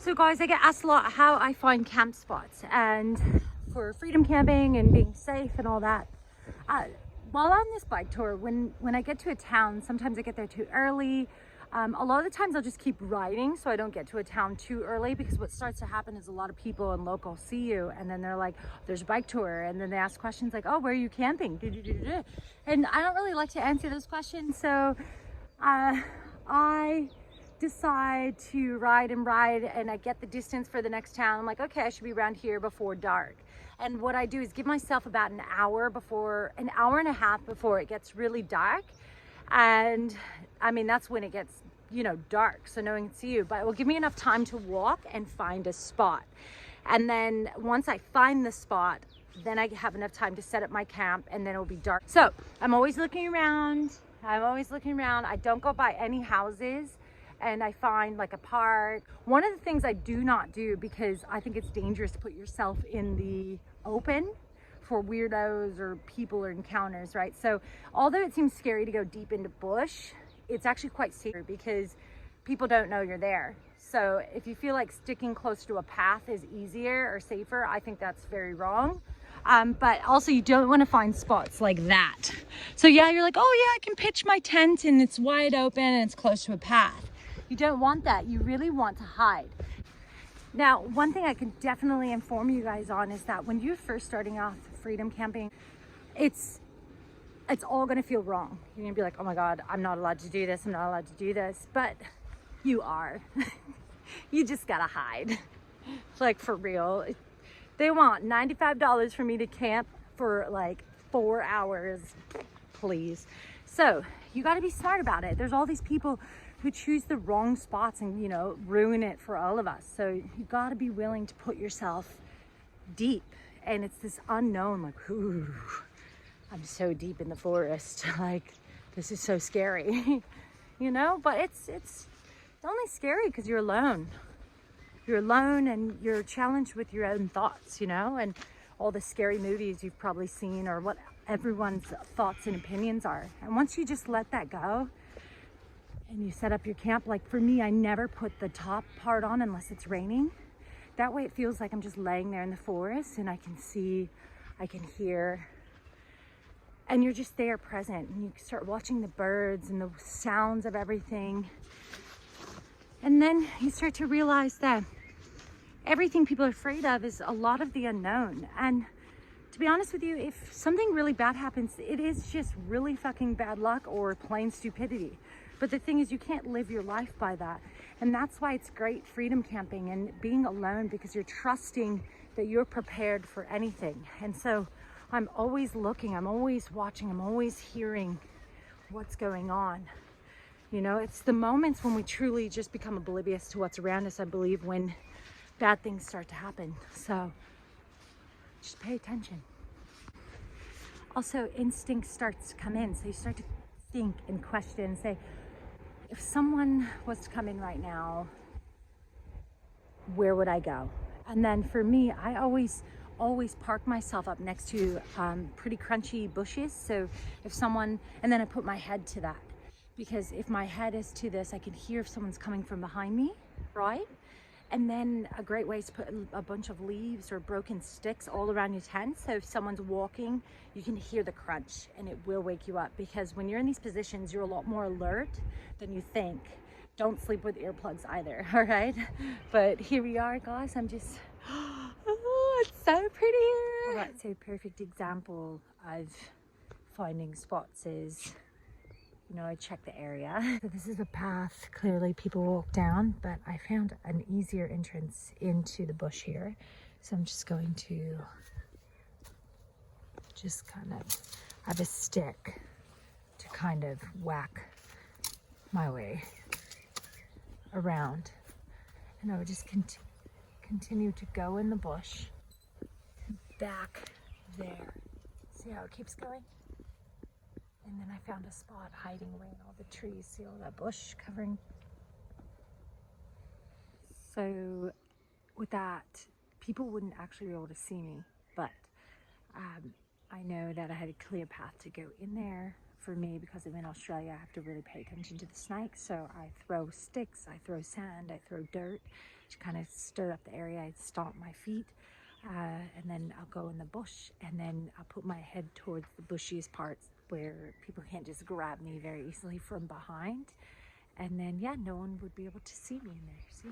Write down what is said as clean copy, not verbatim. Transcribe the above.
So guys, I get asked a lot how I find camp spots, and for freedom camping and being safe and all that. While on this bike tour, when I get to a town, sometimes I get there too early. A lot of the times I'll just keep riding so I don't get to a town too early, because what starts to happen is a lot of people and locals see you and then they're like, there's a bike tour, and then they ask questions like, oh, where are you camping? And I don't really like to answer those questions, so I decide to ride and I get the distance for the next town. I'm like, okay, I should be around here before dark. And what I do is give myself about an hour and a half before it gets really dark. And I mean, that's when it gets, dark, so no one can see you, but it will give me enough time to walk and find a spot. And then once I find the spot, then I have enough time to set up my camp, and then it'll be dark. So I'm always looking around. I don't go by any houses, and I find like a park. One of the things I do not do, because I think it's dangerous to put yourself in the open for weirdos or people or encounters, right? So although it seems scary to go deep into bush, it's actually quite safe because people don't know you're there. So if you feel like sticking close to a path is easier or safer, I think that's very wrong. But also you don't want to find spots like that. So yeah, you're like, oh yeah, I can pitch my tent and it's wide open and it's close to a path. You don't want that. You really want to hide. Now, one thing I can definitely inform you guys on is that when you're first starting off freedom camping, it's all gonna feel wrong. You're gonna be like, oh my God, I'm not allowed to do this, I'm not allowed to do this, but you are. You just gotta hide. Like, for real. They want $95 for me to camp for like 4 hours, please. So you gotta be smart about it. There's all these people who choose the wrong spots and, ruin it for all of us. So you gotta be willing to put yourself deep. And it's this unknown, like, ooh, I'm so deep in the forest. Like, this is so scary, but it's only scary because you're alone. You're alone and you're challenged with your own thoughts, and all the scary movies you've probably seen, or what everyone's thoughts and opinions are. And once you just let that go and you set up your camp, like for me, I never put the top part on unless it's raining. That way it feels like I'm just laying there in the forest and I can see, I can hear, and you're just there present, and you start watching the birds and the sounds of everything. And then you start to realize that everything people are afraid of is a lot of the unknown. And to be honest with you, if something really bad happens, it is just really fucking bad luck or plain stupidity. But the thing is, you can't live your life by that. And that's why it's great freedom camping and being alone, because you're trusting that you're prepared for anything. And so I'm always looking, I'm always watching, I'm always hearing what's going on. It's the moments when we truly just become oblivious to what's around us, I believe, when bad things start to happen. So just pay attention. Also, instinct starts to come in. So you start to think and question and say, if someone was to come in right now, where would I go? And then for me, I always park myself up next to pretty crunchy bushes. So if someone, and then I put my head to that, because if my head is to this, I can hear if someone's coming from behind me, right? And then a great way is to put a bunch of leaves or broken sticks all around your tent. So if someone's walking, you can hear the crunch and it will wake you up, because when you're in these positions, you're a lot more alert than you think. Don't sleep with earplugs either, all right? But here we are, guys. I'm just, oh, it's so pretty here. All right, so perfect example of finding spots is, I check the area. So this is a path, clearly people walk down, but I found an easier entrance into the bush here. So I'm just going to kind of have a stick to kind of whack my way around. And I would just continue to go in the bush back there. See how it keeps going? And then I found a spot hiding away in all the trees. See all that bush covering? So with that, people wouldn't actually be able to see me, but I know that I had a clear path to go in there for me, because I'm in Australia, I have to really pay attention to the snakes. So I throw sticks, I throw sand, I throw dirt to kind of stir up the area. I stomp my feet, and then I'll go in the bush, and then I'll put my head towards the bushiest parts where people can't just grab me very easily from behind. And then, yeah, no one would be able to see me in there, see?